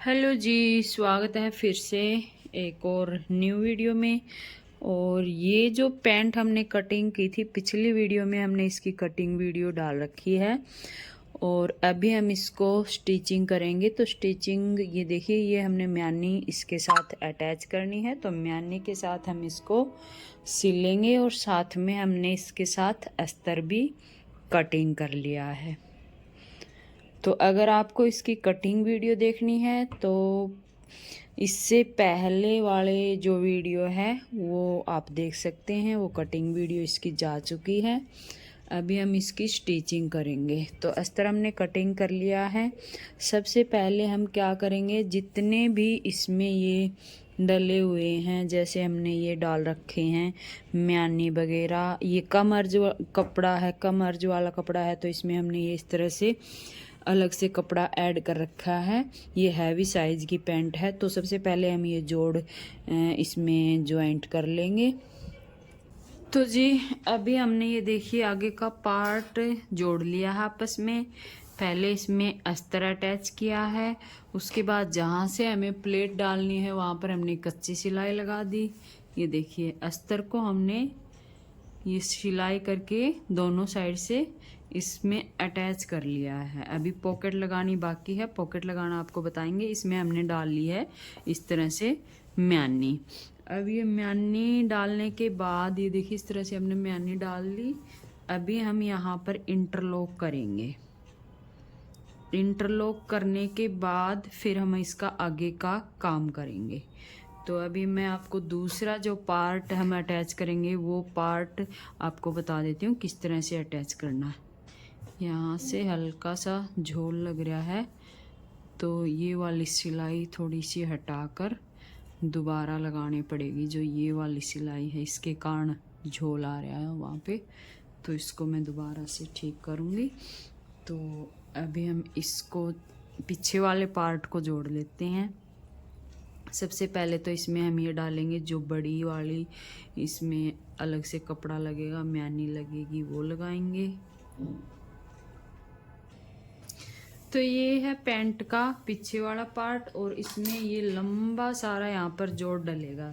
Hello जी, स्वागत है फिर से एक और न्यू वीडियो में। और ये जो पैंट हमने कटिंग की थी पिछली वीडियो में, हमने इसकी कटिंग वीडियो डाल रखी है और अभी हम इसको स्टिचिंग करेंगे। तो स्टिचिंग ये देखिए, ये हमने म्यानी इसके साथ अटैच करनी है, तो म्यानी के साथ हम इसको सिलेंगे और साथ में हमने इसके साथ अस्तर भी कटिंग कर लिया है। तो अगर आपको इसकी कटिंग वीडियो देखनी है तो इससे पहले वाले जो वीडियो है वो आप देख सकते हैं, वो कटिंग वीडियो इसकी जा चुकी है। अभी हम इसकी स्टिचिंग करेंगे। तो अस्तर हमने कटिंग कर लिया है। सबसे पहले हम क्या करेंगे, जितने भी इसमें ये डले हुए हैं, जैसे हमने ये डाल रखे हैं म्यानी वगैरह, ये कम अर्ज कपड़ा है, कम अर्ज वाला कपड़ा है, तो इसमें हमने ये इस तरह से अलग से कपड़ा ऐड कर रखा है। ये हैवी साइज़ की पैंट है। तो सबसे पहले हम ये जोड़ इसमें ज्वाइंट कर लेंगे। तो जी अभी हमने ये देखिए आगे का पार्ट जोड़ लिया है आपस में। पहले इसमें अस्तर अटैच किया है, उसके बाद जहाँ से हमें प्लेट डालनी है वहाँ पर हमने कच्ची सिलाई लगा दी। ये देखिए अस्तर को हमने ये सिलाई करके दोनों साइड से इसमें अटैच कर लिया है। अभी पॉकेट लगानी बाकी है, पॉकेट लगाना आपको बताएंगे। इसमें हमने डाल ली है इस तरह से म्यानी। अब ये म्यानी डालने के बाद ये देखिए इस तरह से हमने म्यानी डाल ली। अभी हम यहाँ पर इंटरलॉक करेंगे। इंटरलॉक करने के बाद फिर हम इसका आगे का काम करेंगे। तो अभी मैं आपको दूसरा जो पार्ट हम अटैच करेंगे वो पार्ट आपको बता देती हूँ किस तरह से अटैच करना है। यहाँ से हल्का सा झोल लग रहा है, तो ये वाली सिलाई थोड़ी सी हटाकर दोबारा लगानी पड़ेगी। जो ये वाली सिलाई है इसके कारण झोल आ रहा है वहाँ पे, तो इसको मैं दोबारा से ठीक करूँगी। तो अभी हम इसको पीछे वाले पार्ट को जोड़ लेते हैं। सबसे पहले तो इसमें हम ये डालेंगे जो बड़ी वाली, इसमें अलग से कपड़ा लगेगा, म्यानी लगेगी, वो लगाएंगे। तो ये है पैंट का पीछे वाला पार्ट और इसमें ये लंबा सारा यहाँ पर जोड़ डलेगा।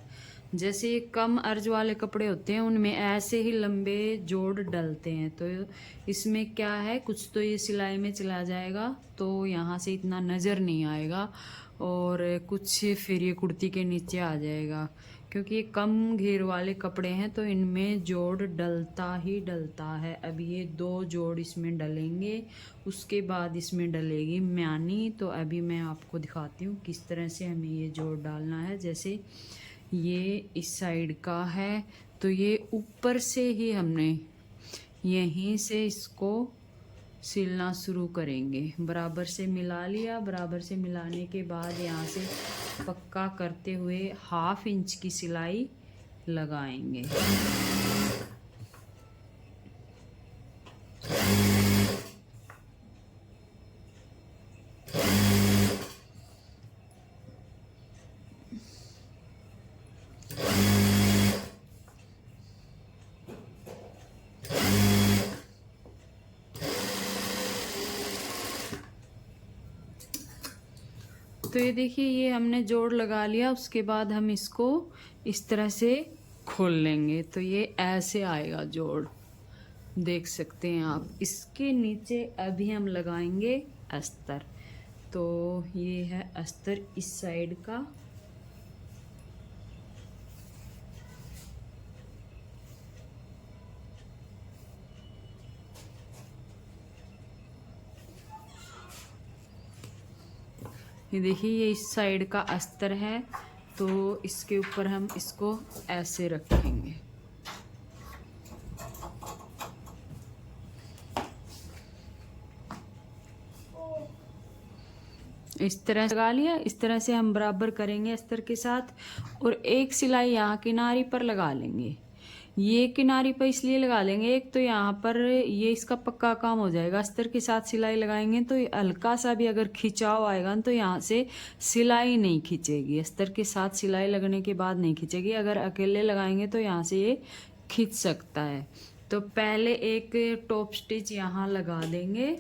जैसे ये कम अर्ज वाले कपड़े होते हैं उनमें ऐसे ही लंबे जोड़ डलते हैं। तो इसमें क्या है, कुछ तो ये सिलाई में चला जाएगा तो यहाँ से इतना नज़र नहीं आएगा, और कुछ फिर ये कुर्ती के नीचे आ जाएगा। क्योंकि ये कम घेर वाले कपड़े हैं तो इनमें जोड़ डलता ही डलता है। अब ये दो जोड़ इसमें डलेंगे, उसके बाद इसमें डलेगी म्यानी। तो अभी मैं आपको दिखाती हूँ किस तरह से हमें ये जोड़ डालना है। जैसे ये इस साइड का है तो ये ऊपर से ही हमने यहीं से इसको सिलना शुरू करेंगे। बराबर से मिला लिया, बराबर से मिलाने के बाद यहाँ से पक्का करते हुए 1/2 इंच की सिलाई लगाएंगे। तो ये देखिए ये हमने जोड़ लगा लिया, उसके बाद हम इसको इस तरह से खोल लेंगे तो ये ऐसे आएगा जोड़, देख सकते हैं आप। इसके नीचे अभी हम लगाएंगे अस्तर। तो ये है अस्तर इस साइड का। ये देखिए ये इस साइड का अस्तर है, तो इसके ऊपर हम इसको ऐसे रखेंगे। इस तरह लगा लिया। इस तरह से हम बराबर करेंगे अस्तर के साथ, और एक सिलाई यहाँ किनारी पर लगा लेंगे। ये किनारी पर इसलिए लगा लेंगे, एक तो यहाँ पर ये इसका पक्का काम हो जाएगा। अस्तर के साथ सिलाई लगाएंगे तो हल्का सा भी अगर खिंचाव आएगा तो यहाँ से सिलाई नहीं खींचेगी। अस्तर के साथ सिलाई लगने के बाद नहीं खींचेगी। अगर अकेले लगाएंगे तो यहाँ से ये खींच सकता है। तो पहले एक टॉप स्टिच यहाँ लगा देंगे।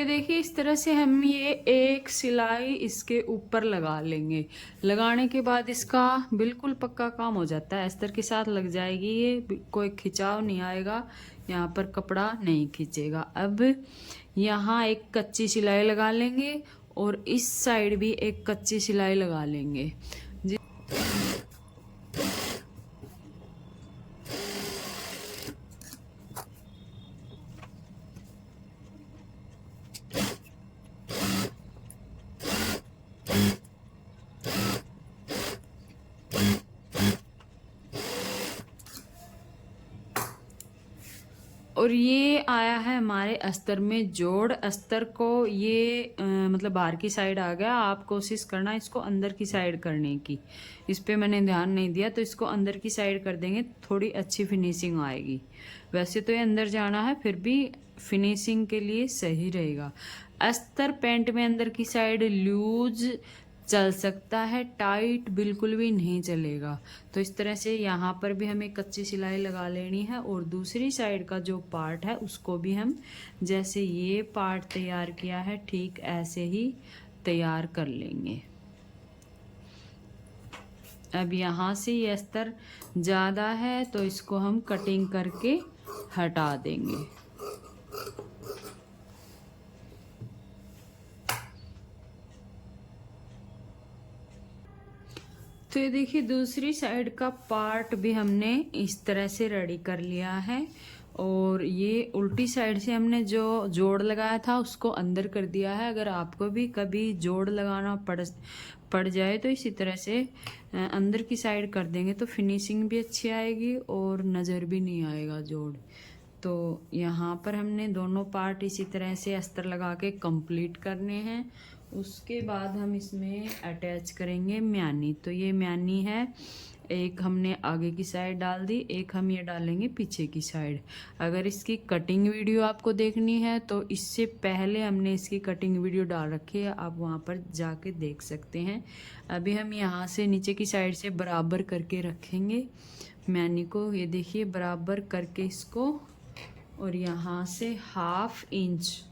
देखिए इस तरह से हम ये एक सिलाई इसके ऊपर लगा लेंगे। लगाने के बाद इसका बिल्कुल पक्का काम हो जाता है। अस्तर के साथ लग जाएगी ये, कोई खिंचाव नहीं आएगा, यहाँ पर कपड़ा नहीं खींचेगा। अब यहाँ एक कच्ची सिलाई लगा लेंगे और इस साइड भी एक कच्ची सिलाई लगा लेंगे। और ये आया है हमारे अस्तर में जोड़। अस्तर को ये मतलब बाहर की साइड आ गया। आप कोशिश करना इसको अंदर की साइड करने की। इस पे मैंने ध्यान नहीं दिया, तो इसको अंदर की साइड कर देंगे, थोड़ी अच्छी फिनिशिंग आएगी। वैसे तो ये अंदर जाना है, फिर भी फिनिशिंग के लिए सही रहेगा। अस्तर पैंट में अंदर की साइड लूज चल सकता है, टाइट बिल्कुल भी नहीं चलेगा। तो इस तरह से यहाँ पर भी हमें कच्ची सिलाई लगा लेनी है और दूसरी साइड का जो पार्ट है उसको भी हम जैसे ये पार्ट तैयार किया है ठीक ऐसे ही तैयार कर लेंगे। अब यहाँ से ये अस्तर ज़्यादा है तो इसको हम कटिंग करके हटा देंगे। तो ये देखिए दूसरी साइड का पार्ट भी हमने इस तरह से रेडी कर लिया है। और ये उल्टी साइड से हमने जो जोड़ लगाया था उसको अंदर कर दिया है। अगर आपको भी कभी जोड़ लगाना पड़ जाए तो इसी तरह से अंदर की साइड कर देंगे तो फिनिशिंग भी अच्छी आएगी और नज़र भी नहीं आएगा जोड़। तो यहाँ पर हमने दोनों पार्ट इसी तरह से अस्तर लगा के कंप्लीट करने हैं। उसके बाद हम इसमें अटैच करेंगे म्यानी। तो ये म्यानी है, एक हमने आगे की साइड डाल दी, एक हम ये डालेंगे पीछे की साइड। अगर इसकी कटिंग वीडियो आपको देखनी है तो इससे पहले हमने इसकी कटिंग वीडियो डाल रखी है, आप वहाँ पर जाके देख सकते हैं। अभी हम यहाँ से नीचे की साइड से बराबर करके रखेंगे म्यानी को। ये देखिए बराबर करके इसको, और यहाँ से 1/2 इंच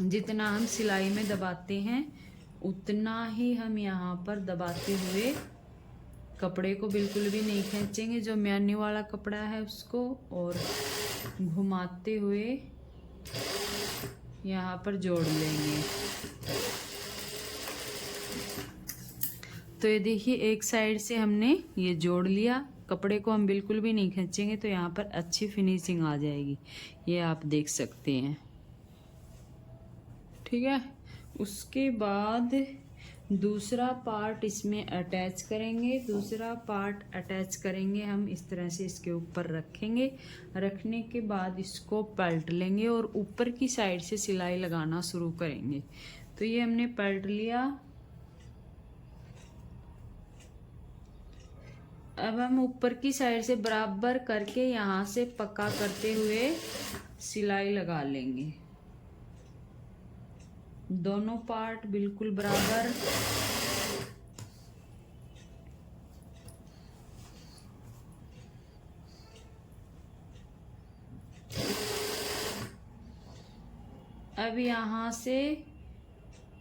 जितना हम सिलाई में दबाते हैं उतना ही हम यहाँ पर दबाते हुए कपड़े को बिल्कुल भी नहीं खींचेंगे, जो म्यानी वाला कपड़ा है उसको, और घुमाते हुए यहाँ पर जोड़ लेंगे। तो ये देखिए एक साइड से हमने ये जोड़ लिया, कपड़े को हम बिल्कुल भी नहीं खींचेंगे तो यहाँ पर अच्छी फिनिशिंग आ जाएगी, ये आप देख सकते हैं। ठीक है, उसके बाद दूसरा पार्ट इसमें अटैच करेंगे। दूसरा पार्ट अटैच करेंगे हम इस तरह से, इसके ऊपर रखेंगे। रखने के बाद इसको पलट लेंगे और ऊपर की साइड से सिलाई लगाना शुरू करेंगे। तो ये हमने पलट लिया। अब हम ऊपर की साइड से बराबर करके यहाँ से पक्का करते हुए सिलाई लगा लेंगे, दोनों पार्ट बिल्कुल बराबर। अब यहाँ से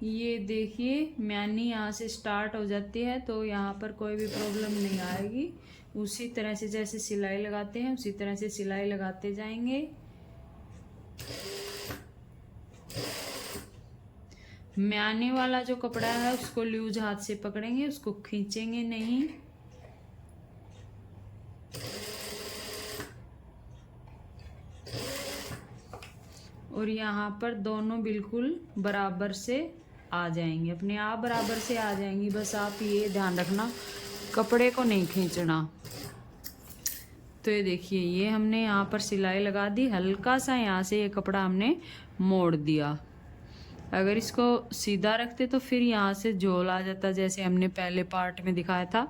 ये देखिए म्यानी यहाँ से स्टार्ट हो जाती है, तो यहाँ पर कोई भी प्रॉब्लम नहीं आएगी। उसी तरह से जैसे सिलाई लगाते हैं उसी तरह से सिलाई लगाते जाएंगे। म्यानी वाला जो कपड़ा है उसको लूज हाथ से पकड़ेंगे, उसको खींचेंगे नहीं। और यहाँ पर दोनों बिल्कुल बराबर से आ जाएंगे, अपने आप बराबर से आ जाएंगी। बस आप ये ध्यान रखना कपड़े को नहीं खींचना। तो ये देखिए ये हमने यहाँ पर सिलाई लगा दी, हल्का सा यहाँ से ये कपड़ा हमने मोड़ दिया। अगर इसको सीधा रखते तो फिर यहाँ से झोल आ जाता, जैसे हमने पहले पार्ट में दिखाया था।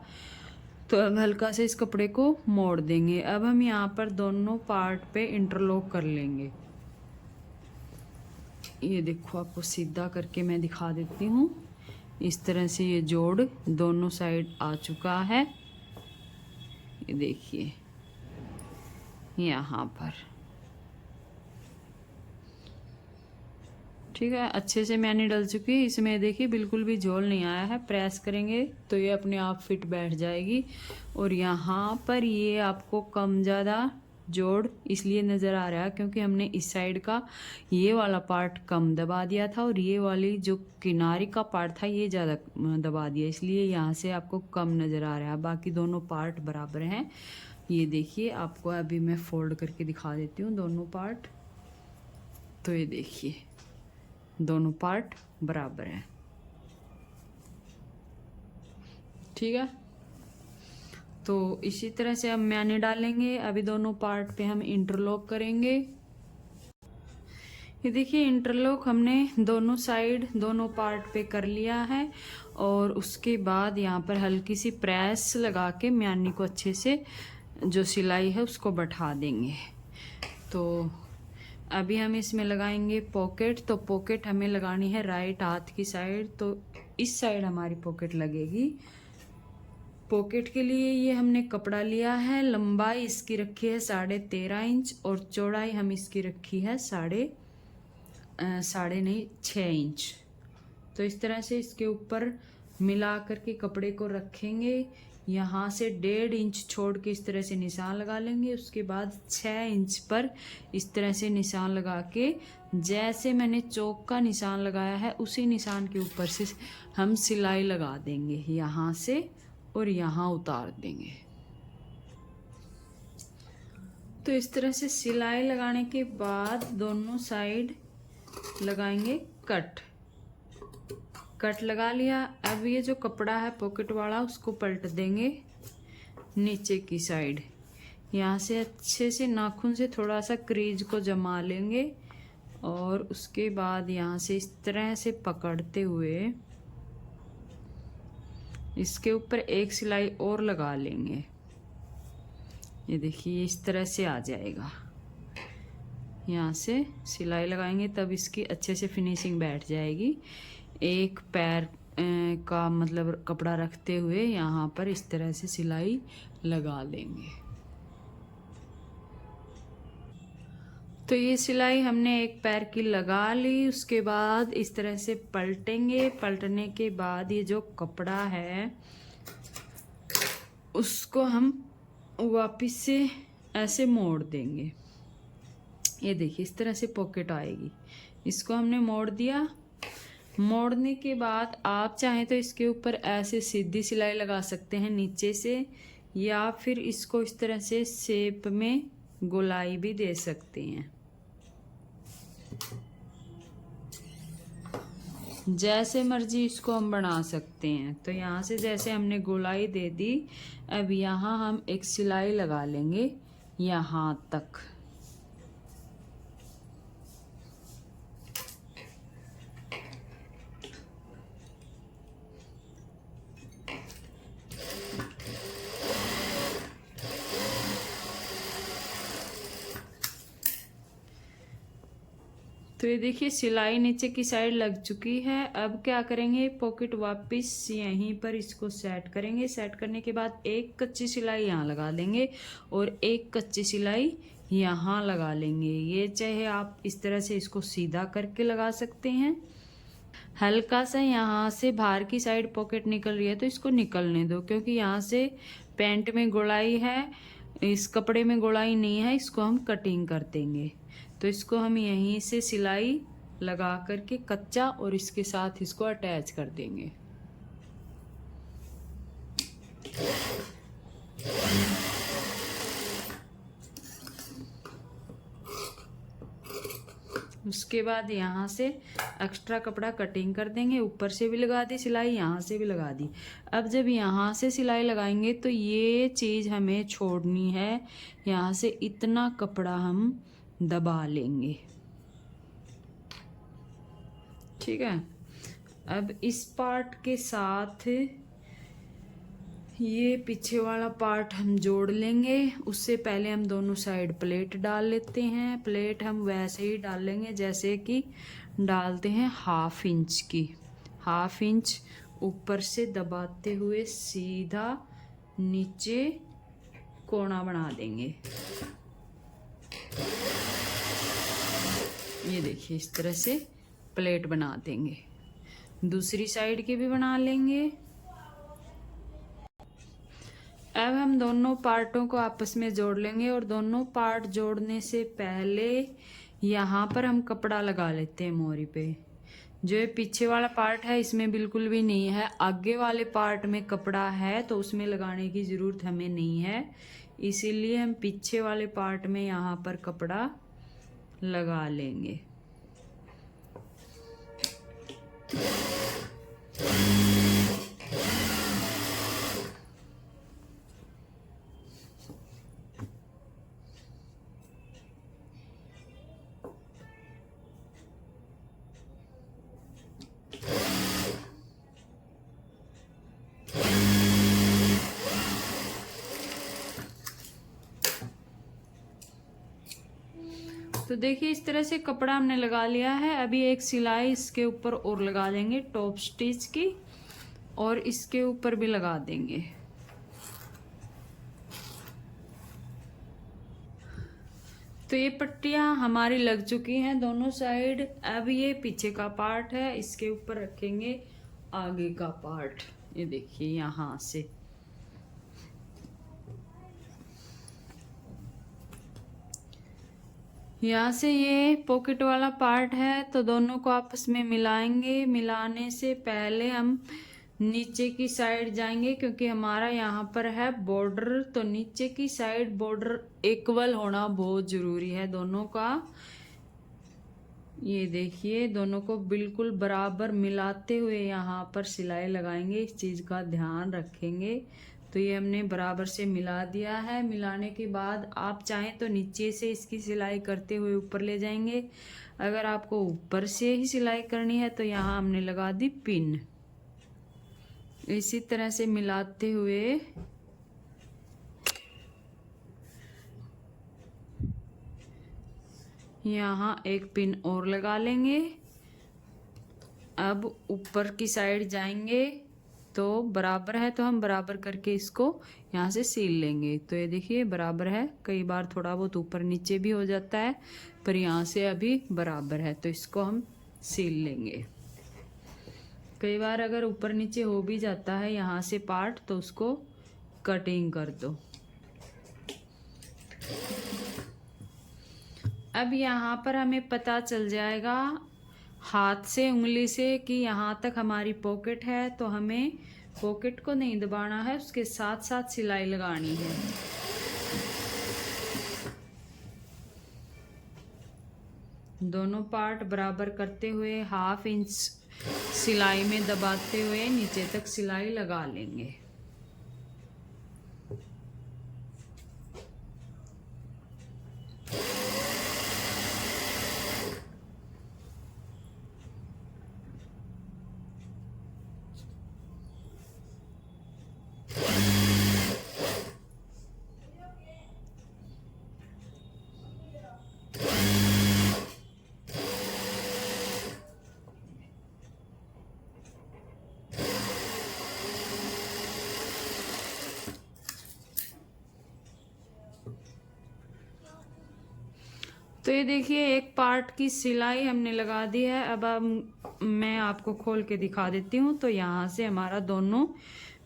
तो अब हल्का से इस कपड़े को मोड़ देंगे। अब हम यहाँ पर दोनों पार्ट पे इंटरलॉक कर लेंगे। ये देखो आपको सीधा करके मैं दिखा देती हूँ। इस तरह से ये जोड़ दोनों साइड आ चुका है, ये देखिए यहाँ पर। ठीक है, अच्छे से मैंने डल चुकी है। इसमें देखिए बिल्कुल भी झोल नहीं आया है। प्रेस करेंगे तो ये अपने आप फिट बैठ जाएगी। और यहाँ पर ये आपको कम ज़्यादा जोड़ इसलिए नज़र आ रहा है क्योंकि हमने इस साइड का ये वाला पार्ट कम दबा दिया था और ये वाली जो किनारे का पार्ट था ये ज़्यादा दबा दिया, इसलिए यहाँ से आपको कम नज़र आ रहा है। बाकी दोनों पार्ट बराबर हैं। ये देखिए, आपको अभी मैं फोल्ड करके दिखा देती हूँ दोनों पार्ट। तो ये देखिए दोनों पार्ट बराबर हैं। ठीक है, तो इसी तरह से हम मैंने डालेंगे। अभी दोनों पार्ट पे हम इंटरलॉक करेंगे। ये देखिए इंटरलॉक हमने दोनों साइड दोनों पार्ट पे कर लिया है। और उसके बाद यहाँ पर हल्की सी प्रेस लगा के म्यानी को अच्छे से जो सिलाई है उसको बैठा देंगे। तो अभी हम इसमें लगाएंगे पॉकेट। तो पॉकेट हमें लगानी है राइट हाथ की साइड, तो इस साइड हमारी पॉकेट लगेगी। पॉकेट के लिए ये हमने कपड़ा लिया है। लंबाई इसकी रखी है 13.5 इंच और चौड़ाई हम इसकी रखी है 6 इंच। तो इस तरह से इसके ऊपर मिला करके कपड़े को रखेंगे। यहाँ से 1.5 इंच छोड़ के इस तरह से निशान लगा लेंगे। उसके बाद 6 इंच पर इस तरह से निशान लगा के जैसे मैंने चौक का निशान लगाया है उसी निशान के ऊपर से हम सिलाई लगा देंगे यहाँ से और यहाँ उतार देंगे। तो इस तरह से सिलाई लगाने के बाद दोनों साइड लगाएंगे कट लगा लिया। अब ये जो कपड़ा है पॉकेट वाला उसको पलट देंगे नीचे की साइड। यहाँ से अच्छे से नाखून से थोड़ा सा क्रीज को जमा लेंगे और उसके बाद यहाँ से इस तरह से पकड़ते हुए इसके ऊपर एक सिलाई और लगा लेंगे। ये देखिए इस तरह से आ जाएगा। यहाँ से सिलाई लगाएंगे तब इसकी अच्छे से फिनिशिंग बैठ जाएगी। एक पैर का मतलब कपड़ा रखते हुए यहाँ पर इस तरह से सिलाई लगा लेंगे। तो ये सिलाई हमने एक पैर की लगा ली। उसके बाद इस तरह से पलटेंगे। पलटने के बाद ये जो कपड़ा है उसको हम वापस से ऐसे मोड़ देंगे। ये देखिए इस तरह से पॉकेट आएगी। इसको हमने मोड़ दिया। मोड़ने के बाद आप चाहें तो इसके ऊपर ऐसे सीधी सिलाई लगा सकते हैं नीचे से, या फिर इसको इस तरह से शेप में गोलाई भी दे सकते हैं। जैसे मर्जी इसको हम बना सकते हैं। तो यहाँ से जैसे हमने गोलाई दे दी, अब यहाँ हम एक सिलाई लगा लेंगे यहाँ तक। तो ये देखिए सिलाई नीचे की साइड लग चुकी है। अब क्या करेंगे, पॉकेट वापस यहीं पर इसको सेट करेंगे। सेट करने के बाद एक कच्ची सिलाई यहाँ लगा देंगे और एक कच्ची सिलाई यहाँ लगा लेंगे। ये चाहे आप इस तरह से इसको सीधा करके लगा सकते हैं। हल्का सा यहाँ से बाहर की साइड पॉकेट निकल रही है तो इसको निकलने दो, क्योंकि यहाँ से पैंट में गोलाई है, इस कपड़े में गोलाई नहीं है। इसको हम कटिंग कर देंगे। तो इसको हम यहीं से सिलाई लगा करके कच्चा और इसके साथ इसको अटैच कर देंगे। उसके बाद यहाँ से एक्स्ट्रा कपड़ा कटिंग कर देंगे। ऊपर से भी लगा दी सिलाई, यहाँ से भी लगा दी। अब जब यहाँ से सिलाई लगाएंगे तो ये चीज़ हमें छोड़नी है। यहाँ से इतना कपड़ा हम दबा लेंगे। ठीक है, अब इस पार्ट के साथ ये पीछे वाला पार्ट हम जोड़ लेंगे। उससे पहले हम दोनों साइड प्लेट डाल लेते हैं। प्लेट हम वैसे ही डाल लेंगे जैसे कि डालते हैं 1/2 इंच की। 1/2 इंच ऊपर से दबाते हुए सीधा नीचे कोना बना देंगे। ये देखिए इस तरह से प्लेट बना देंगे। दूसरी साइड की भी बना लेंगे। अब हम दोनों पार्टों को आपस में जोड़ लेंगे और दोनों पार्ट जोड़ने से पहले यहाँ पर हम कपड़ा लगा लेते हैं मोहरी पे। जो ये पीछे वाला पार्ट है इसमें बिल्कुल भी नहीं है, आगे वाले पार्ट में कपड़ा है तो उसमें लगाने की ज़रूरत हमें नहीं है, इसीलिए हम पीछे वाले पार्ट में यहाँ पर कपड़ा लगा लेंगे। तो देखिए इस तरह से कपड़ा हमने लगा लिया है। अभी एक सिलाई इसके ऊपर और लगा देंगे टॉप स्टिच की, और इसके ऊपर भी लगा देंगे। तो ये पट्टियां हमारी लग चुकी हैं दोनों साइड। अब ये पीछे का पार्ट है, इसके ऊपर रखेंगे आगे का पार्ट। ये देखिए यहाँ से यहाँ से ये पॉकेट वाला पार्ट है, तो दोनों को आपस में मिलाएंगे। मिलाने से पहले हम नीचे की साइड जाएंगे क्योंकि हमारा यहाँ पर है बॉर्डर, तो नीचे की साइड बॉर्डर इक्वल होना बहुत ज़रूरी है दोनों का। ये देखिए दोनों को बिल्कुल बराबर मिलाते हुए यहाँ पर सिलाई लगाएंगे, इस चीज़ का ध्यान रखेंगे। तो ये हमने बराबर से मिला दिया है। मिलाने के बाद आप चाहें तो नीचे से इसकी सिलाई करते हुए ऊपर ले जाएंगे। अगर आपको ऊपर से ही सिलाई करनी है तो यहाँ हमने लगा दी पिन। इसी तरह से मिलाते हुए यहाँ एक पिन और लगा लेंगे। अब ऊपर की साइड जाएंगे तो बराबर है, तो हम बराबर करके इसको यहाँ से सील लेंगे। तो ये देखिए बराबर है, कई बार थोड़ा बहुत ऊपर नीचे भी हो जाता है, पर यहाँ से अभी बराबर है तो इसको हम सील लेंगे। कई बार अगर ऊपर नीचे हो भी जाता है यहाँ से पार्ट, तो उसको कटिंग कर दो। अब यहाँ पर हमें पता चल जाएगा हाथ से, उंगली से, कि यहाँ तक हमारी पॉकेट है, तो हमें पॉकेट को नहीं दबाना है, उसके साथ साथ सिलाई लगानी है। दोनों पार्ट बराबर करते हुए 1/2 इंच सिलाई में दबाते हुए नीचे तक सिलाई लगा लेंगे। तो ये देखिए एक पार्ट की सिलाई हमने लगा दी है। अब मैं आपको खोल के दिखा देती हूँ। तो यहाँ से हमारा दोनों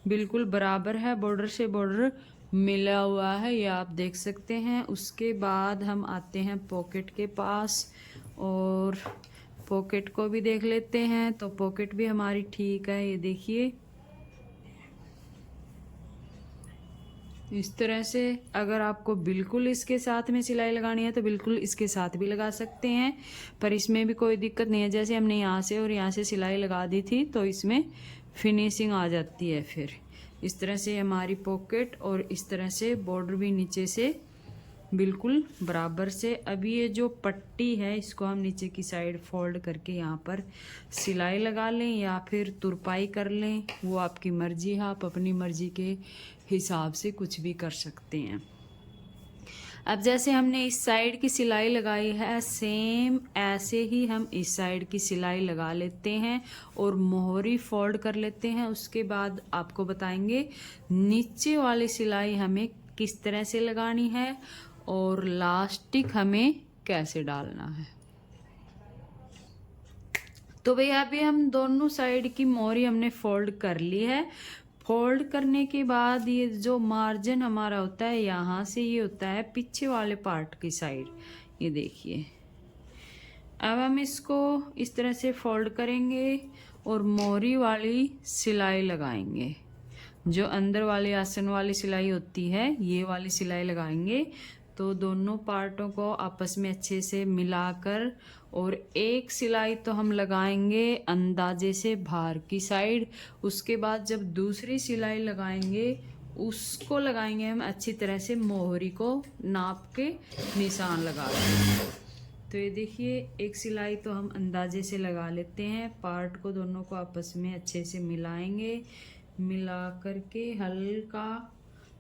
बिल्कुल बराबर है, बॉर्डर से बॉर्डर मिला हुआ है, ये आप देख सकते हैं। उसके बाद हम आते हैं पॉकेट के पास और पॉकेट को भी देख लेते हैं। तो पॉकेट भी हमारी ठीक है, ये देखिए इस तरह से। अगर आपको बिल्कुल इसके साथ में सिलाई लगानी है तो बिल्कुल इसके साथ भी लगा सकते हैं, पर इसमें भी कोई दिक्कत नहीं है। जैसे हमने यहाँ से और यहाँ से सिलाई लगा दी थी तो इसमें फिनिशिंग आ जाती है। फिर इस तरह से हमारी पॉकेट और इस तरह से बॉर्डर भी नीचे से बिल्कुल बराबर से। अभी ये जो पट्टी है इसको हम नीचे की साइड फोल्ड करके यहाँ पर सिलाई लगा लें या फिर तुरपाई कर लें, वो आपकी मर्जी है। आप अपनी मर्जी के हिसाब से कुछ भी कर सकते हैं। अब जैसे हमने इस साइड की सिलाई लगाई है, सेम ऐसे ही हम इस साइड की सिलाई लगा लेते हैं और मोहरी फोल्ड कर लेते हैं। उसके बाद आपको बताएंगे नीचे वाली सिलाई हमें किस तरह से लगानी है और लास्टिक हमें कैसे डालना है। तो भैया अभी हम दोनों साइड की मोहरी हमने फोल्ड कर ली है। फोल्ड करने के बाद ये जो मार्जिन हमारा होता है यहाँ से ये होता है पीछे वाले पार्ट की साइड, ये देखिए। अब हम इसको इस तरह से फोल्ड करेंगे और मोहरी वाली सिलाई लगाएंगे। जो अंदर वाली आसन वाली सिलाई होती है ये वाली सिलाई लगाएंगे। तो दोनों पार्टों को आपस में अच्छे से मिलाकर, और एक सिलाई तो हम लगाएंगे अंदाजे से बाहर की साइड। उसके बाद जब दूसरी सिलाई लगाएंगे उसको लगाएंगे हम अच्छी तरह से मोहरी को नाप के निशान लगा देंगे। तो ये देखिए एक सिलाई तो हम अंदाजे से लगा लेते हैं। पार्ट को दोनों को आपस में अच्छे से मिलाएंगे, मिला करके हल्का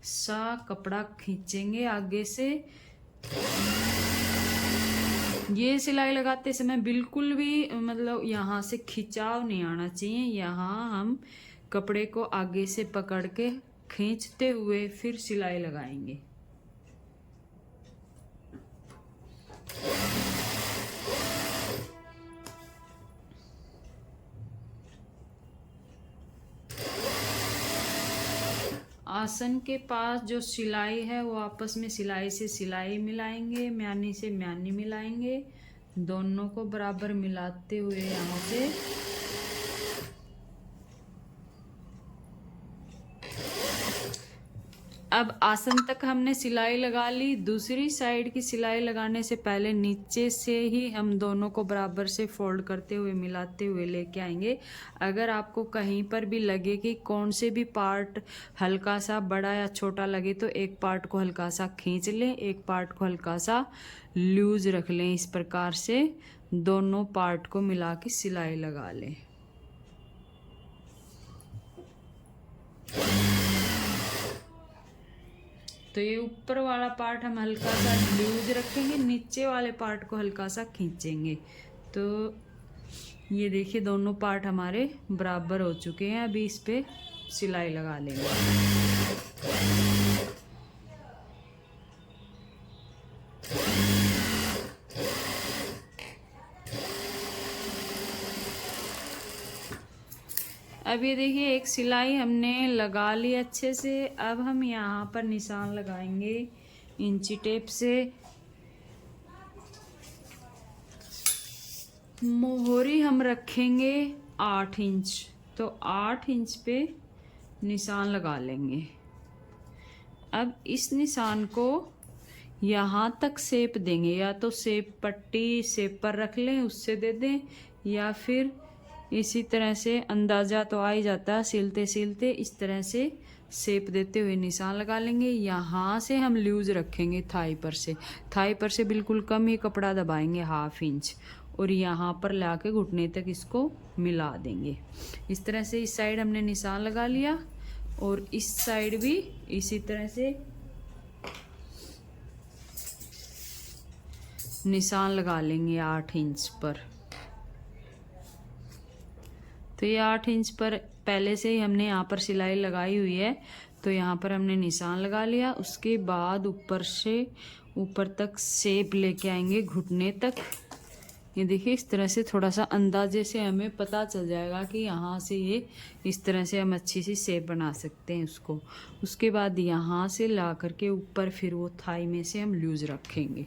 सा कपड़ा खींचेंगे आगे से। ये सिलाई लगाते समय बिल्कुल भी मतलब यहाँ से खिंचाव नहीं आना चाहिए। यहाँ हम कपड़े को आगे से पकड़ के खींचते हुए फिर सिलाई लगाएंगे। आसन के पास जो सिलाई है वो आपस में सिलाई से सिलाई मिलाएंगे, म्यानी से म्यानी मिलाएंगे, दोनों को बराबर मिलाते हुए यहाँ से अब आसन तक हमने सिलाई लगा ली। दूसरी साइड की सिलाई लगाने से पहले नीचे से ही हम दोनों को बराबर से फोल्ड करते हुए मिलाते हुए लेके आएंगे। अगर आपको कहीं पर भी लगे कि कौन से भी पार्ट हल्का सा बड़ा या छोटा लगे तो एक पार्ट को हल्का सा खींच लें, एक पार्ट को हल्का सा लूज रख लें। इस प्रकार से दोनों पार्ट को मिला के सिलाई लगा लें। तो ये ऊपर वाला पार्ट हम हल्का सा लूज रखेंगे, नीचे वाले पार्ट को हल्का सा खींचेंगे। तो ये देखिए दोनों पार्ट हमारे बराबर हो चुके हैं। अभी इस पे सिलाई लगा लेंगे। अब ये देखिए एक सिलाई हमने लगा ली अच्छे से। अब हम यहाँ पर निशान लगाएंगे इंची टेप से। मोहरी हम रखेंगे 8 इंच, तो 8 इंच पे निशान लगा लेंगे। अब इस निशान को यहाँ तक शेप देंगे, या तो शेप पट्टी शेप पर रख लें उससे दे दें, या फिर इसी तरह से अंदाज़ा तो आ ही जाता है सिलते सिलते। इस तरह से शेप देते हुए निशान लगा लेंगे। यहाँ से हम लूज रखेंगे थाई पर से, थाई पर से बिल्कुल कम ही कपड़ा दबाएंगे 1/2 इंच, और यहाँ पर ला के घुटने तक इसको मिला देंगे। इस तरह से इस साइड हमने निशान लगा लिया और इस साइड भी इसी तरह से निशान लगा लेंगे 8 इंच पर। तो ये 8 इंच पर पहले से ही हमने यहाँ पर सिलाई लगाई हुई है, तो यहाँ पर हमने निशान लगा लिया। उसके बाद ऊपर से ऊपर तक शेप लेके आएंगे घुटने तक। ये देखिए इस तरह से थोड़ा सा अंदाजे से हमें पता चल जाएगा कि यहाँ से ये इस तरह से हम अच्छी सी शेप बना सकते हैं उसको। उसके बाद यहाँ से ला करके ऊपर फिर वो थाई में से हम लूज रखेंगे।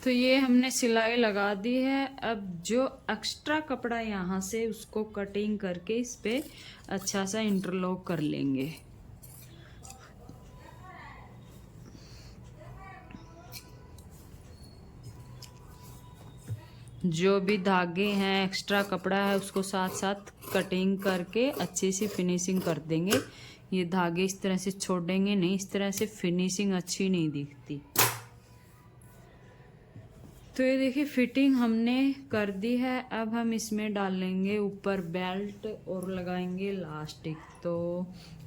तो ये हमने सिलाई लगा दी है। अब जो एक्स्ट्रा कपड़ा यहाँ से उसको कटिंग करके इस पे अच्छा सा इंटरलॉक कर लेंगे। जो भी धागे हैं, एक्स्ट्रा कपड़ा है, उसको साथ साथ कटिंग करके अच्छी सी फिनिशिंग कर देंगे। ये धागे इस तरह से छोड़ेंगे नहीं, इस तरह से फिनिशिंग अच्छी नहीं दिखती। तो ये देखिए फिटिंग हमने कर दी है। अब हम इसमें डाल लेंगे ऊपर बेल्ट और लगाएंगे इलास्टिक। तो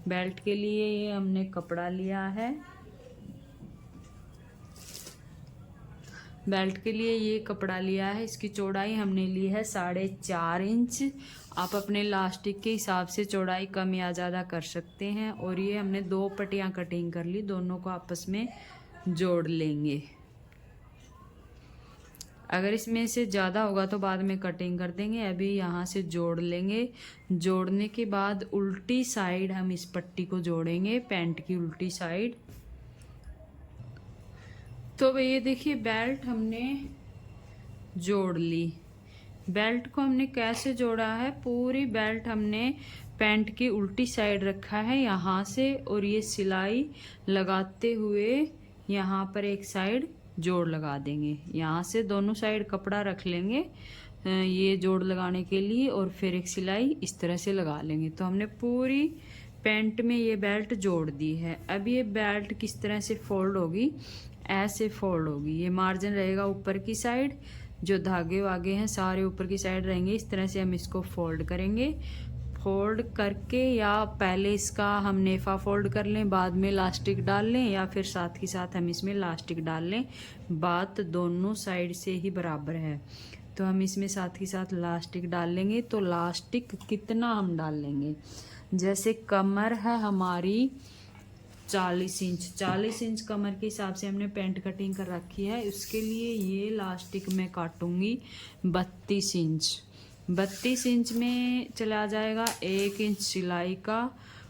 बेल्ट के लिए ये हमने कपड़ा लिया है, बेल्ट के लिए ये कपड़ा लिया है। इसकी चौड़ाई हमने ली है 4.5 इंच। आप अपने इलास्टिक के हिसाब से चौड़ाई कम या ज़्यादा कर सकते हैं। और ये हमने 2 पट्टियाँ कटिंग कर ली, दोनों को आपस में जोड़ लेंगे। अगर इसमें से ज़्यादा होगा तो बाद में कटिंग कर देंगे, अभी यहाँ से जोड़ लेंगे। जोड़ने के बाद उल्टी साइड हम इस पट्टी को जोड़ेंगे, पैंट की उल्टी साइड। तो ये देखिए बेल्ट हमने जोड़ ली। बेल्ट को हमने कैसे जोड़ा है, पूरी बेल्ट हमने पैंट की उल्टी साइड रखा है यहाँ से, और ये सिलाई लगाते हुए यहाँ पर एक साइड जोड़ लगा देंगे। यहाँ से दोनों साइड कपड़ा रख लेंगे ये जोड़ लगाने के लिए, और फिर एक सिलाई इस तरह से लगा लेंगे। तो हमने पूरी पैंट में ये बेल्ट जोड़ दी है। अब ये बेल्ट किस तरह से फोल्ड होगी, ऐसे फोल्ड होगी। ये मार्जिन रहेगा ऊपर की साइड, जो धागे वागे हैं सारे ऊपर की साइड रहेंगे। इस तरह से हम इसको फोल्ड करेंगे। फोल्ड करके या पहले इसका हम नेफा फोल्ड कर लें, बाद में इलास्टिक डाल लें, या फिर साथ ही साथ हम इसमें इलास्टिक डाल लें। बात दोनों साइड से ही बराबर है। तो हम इसमें साथ ही साथ इलास्टिक डाल लेंगे। तो इलास्टिक कितना हम डाल लेंगे, जैसे कमर है हमारी 40 इंच, 40 इंच कमर के हिसाब से हमने पैंट कटिंग कर रखी है। उसके लिए ये इलास्टिक मैं काटूंगी 32 इंच। 32 इंच में चला जाएगा 1 इंच सिलाई का।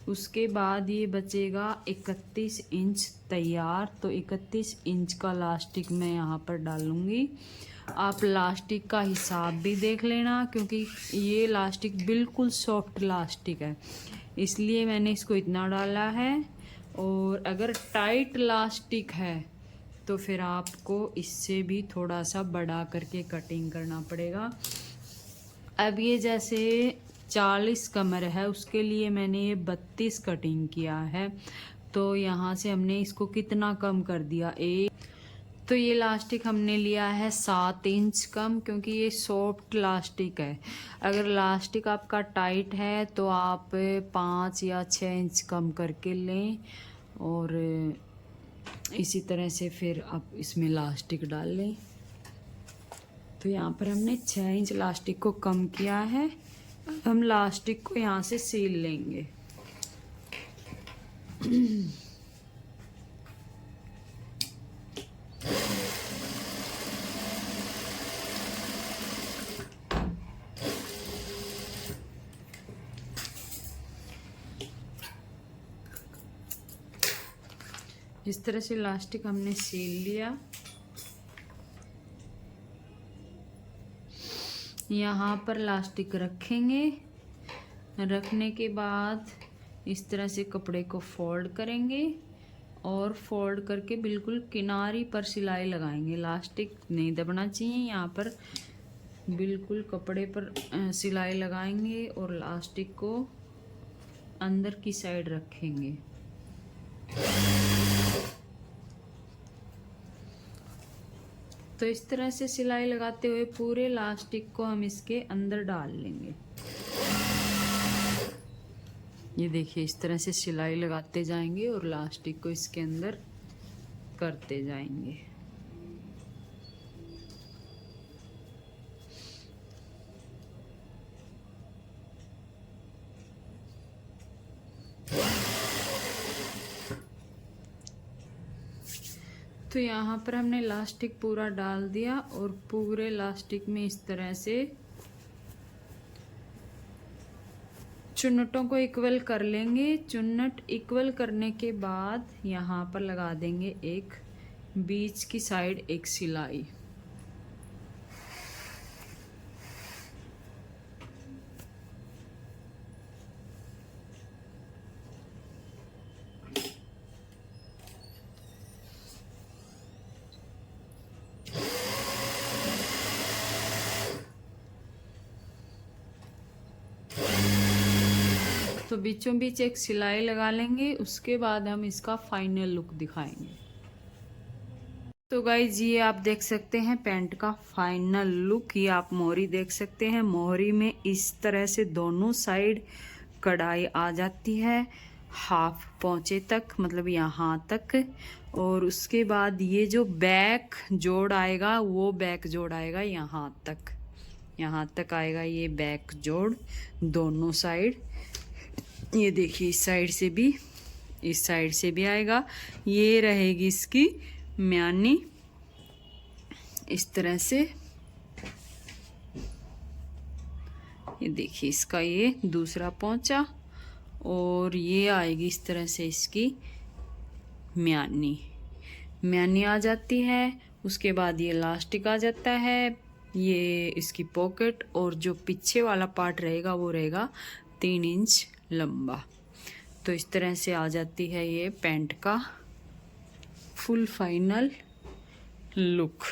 उसके बाद ये बचेगा 31 इंच तैयार। तो 31 इंच का इलास्टिक मैं यहाँ पर डालूंगी। आप इलास्टिक का हिसाब भी देख लेना, क्योंकि ये इलास्टिक बिल्कुल सॉफ्ट इलास्टिक है, इसलिए मैंने इसको इतना डाला है। और अगर टाइट इलास्टिक है तो फिर आपको इससे भी थोड़ा सा बड़ा करके कटिंग करना पड़ेगा। अब ये जैसे 40 कमर है, उसके लिए मैंने ये 32 कटिंग किया है। तो यहाँ से हमने इसको कितना कम कर दिया, तो ये इलास्टिक हमने लिया है 7 इंच कम, क्योंकि ये सॉफ्ट इलास्टिक है। अगर इलास्टिक आपका टाइट है तो आप 5 या 6 इंच कम करके लें, और इसी तरह से फिर आप इसमें इलास्टिक डाल लें। तो यहाँ पर हमने 6 इंच इलास्टिक को कम किया है। हम इलास्टिक को यहाँ से सील लेंगे। इस तरह से इलास्टिक हमने सील लिया। यहाँ पर इलास्टिक रखेंगे। रखने के बाद इस तरह से कपड़े को फोल्ड करेंगे, और फोल्ड करके बिल्कुल किनारी पर सिलाई लगाएंगे। इलास्टिक नहीं दबना चाहिए, यहाँ पर बिल्कुल कपड़े पर सिलाई लगाएंगे और इलास्टिक को अंदर की साइड रखेंगे। तो इस तरह से सिलाई लगाते हुए पूरे इलास्टिक को हम इसके अंदर डाल लेंगे। ये देखिए इस तरह से सिलाई लगाते जाएंगे और इलास्टिक को इसके अंदर करते जाएंगे। तो यहाँ पर हमने इलास्टिक पूरा डाल दिया, और पूरे इलास्टिक में इस तरह से चुन्नटों को इक्वल कर लेंगे। चुन्नट इक्वल करने के बाद यहाँ पर लगा देंगे एक बीच की साइड एक सिलाई। तो बीचों बीच एक सिलाई लगा लेंगे, उसके बाद हम इसका फाइनल लुक दिखाएंगे। तो गाइज ये आप देख सकते हैं पैंट का फाइनल लुक। ये आप मोहरी देख सकते हैं, मोहरी में इस तरह से दोनों साइड कढ़ाई आ जाती है हाफ पहुंचे तक, मतलब यहाँ तक। और उसके बाद ये जो बैक जोड़ आएगा वो बैक जोड़ आएगा यहाँ तक आएगा ये बैक जोड़ दोनों साइड। ये देखिए इस साइड से भी, इस साइड से भी आएगा। ये रहेगी इसकी म्यानी इस तरह से। ये देखिए इसका ये दूसरा पोंचा, और ये आएगी इस तरह से इसकी म्यानी आ जाती है। उसके बाद ये इलास्टिक आ जाता है, ये इसकी पॉकेट, और जो पीछे वाला पार्ट रहेगा वो रहेगा 3 इंच लंबा। तो इस तरह से आ जाती है ये पैंट का फुल फाइनल लुक।